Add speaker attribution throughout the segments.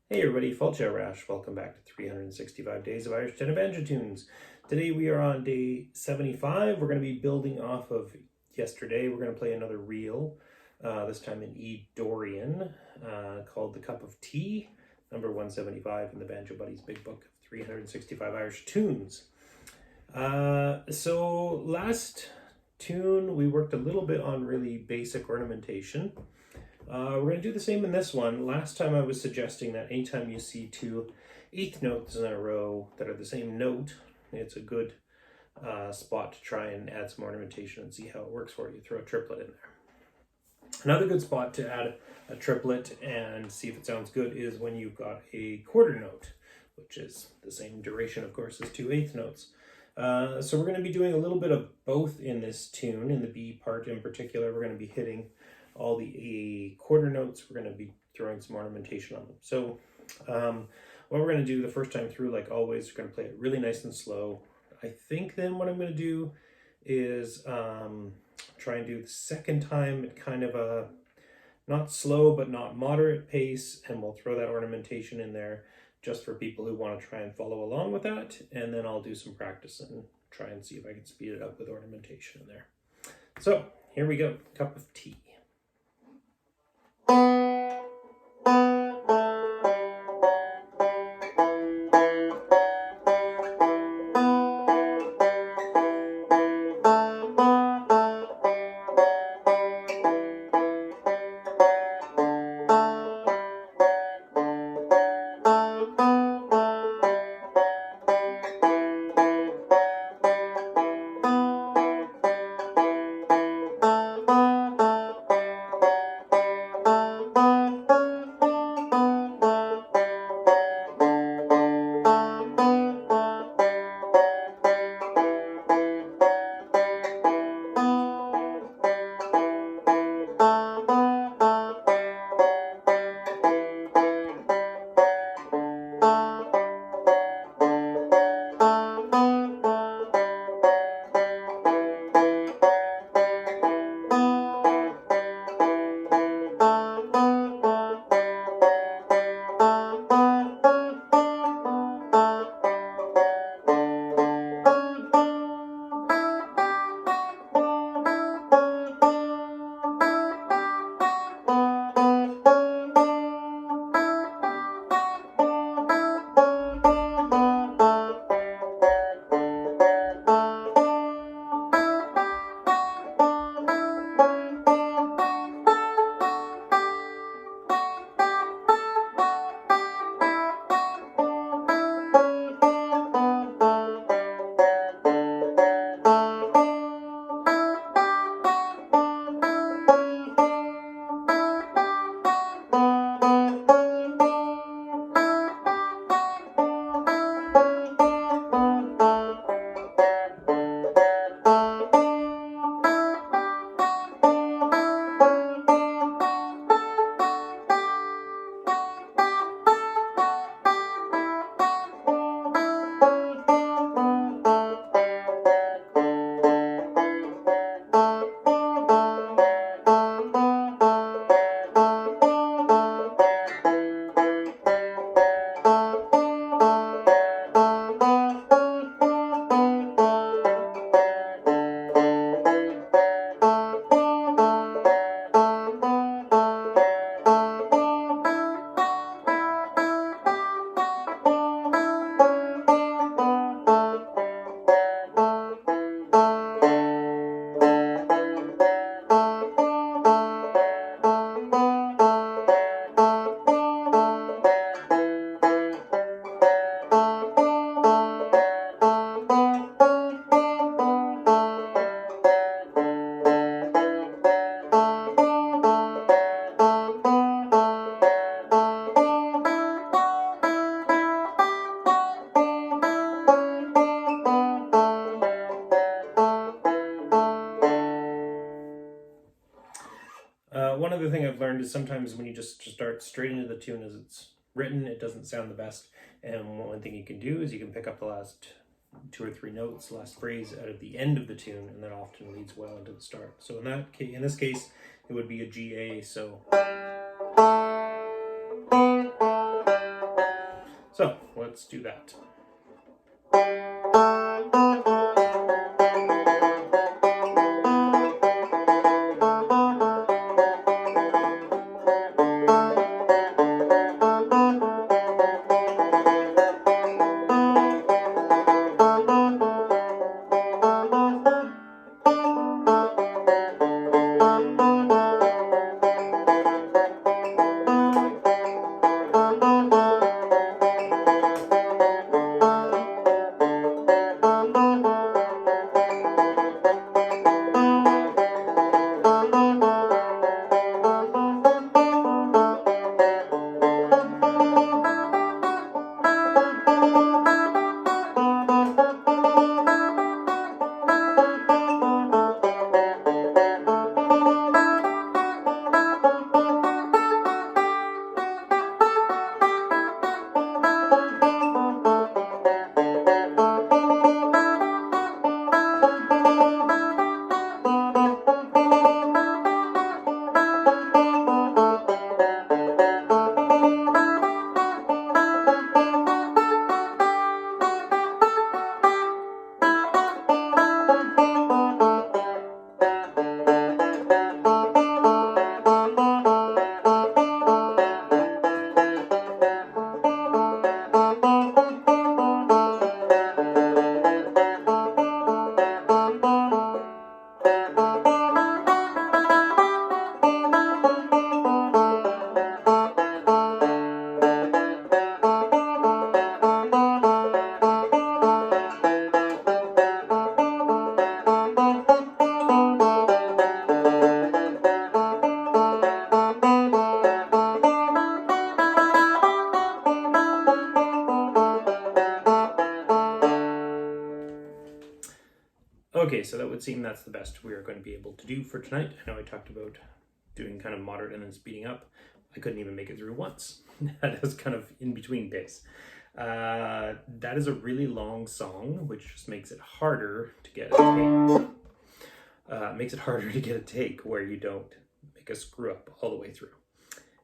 Speaker 1: Hey everybody, Fulcha Rash. Welcome back to 365 Days of Irish Tenor Banjo Tunes. Today we are on day 75. We're going to be building off of yesterday. We're going to play another reel, this time in E Dorian, called The Cup of Tea, number 175 in the Banjo Buddy's Big Book of 365 Irish Tunes. So last tune we worked a little bit on really basic ornamentation. We're going to do the same in this one. Last time I was suggesting that anytime you see two eighth notes in a row that are the same note, it's a good spot to try and add some ornamentation and see how it works for you. Throw a triplet in there. Another good spot to add a triplet and see if it sounds good is when you've got a quarter note, which is the same duration, of course, as two eighth notes. So we're going to be doing a little bit of both in this tune. In the B part in particular, we're going to be hitting all the A quarter notes. We're going to be throwing some ornamentation on them. So what we're going to do the first time through, like always, we're going to play it really nice and slow. I think then what I'm going to do is try and do the second time at kind of a not slow but not moderate pace, and we'll throw that ornamentation in there just for people who want to try and follow along with that. And then I'll do some practice and try and see if I can speed it up with ornamentation in there. So here we go, Cup of Tea. One other thing I've learned is sometimes when you just start straight into the tune as it's written, it doesn't sound the best. And one thing you can do is you can pick up the last two or three notes, the last phrase out of the end of the tune, and that often leads well into the start. So in this case, it would be a G A. So So let's do that. Okay, so that would seem that's the best we are going to be able to do for tonight. I know I talked about doing kind of moderate and then speeding up. I couldn't even make it through once. That is kind of in between pace. That is a really long song, which just makes it harder to get a take. Makes it harder to get a take where you don't make a screw up all the way through.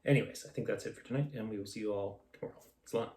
Speaker 1: Anyways, I think that's it for tonight, and we will see you all tomorrow. Salon.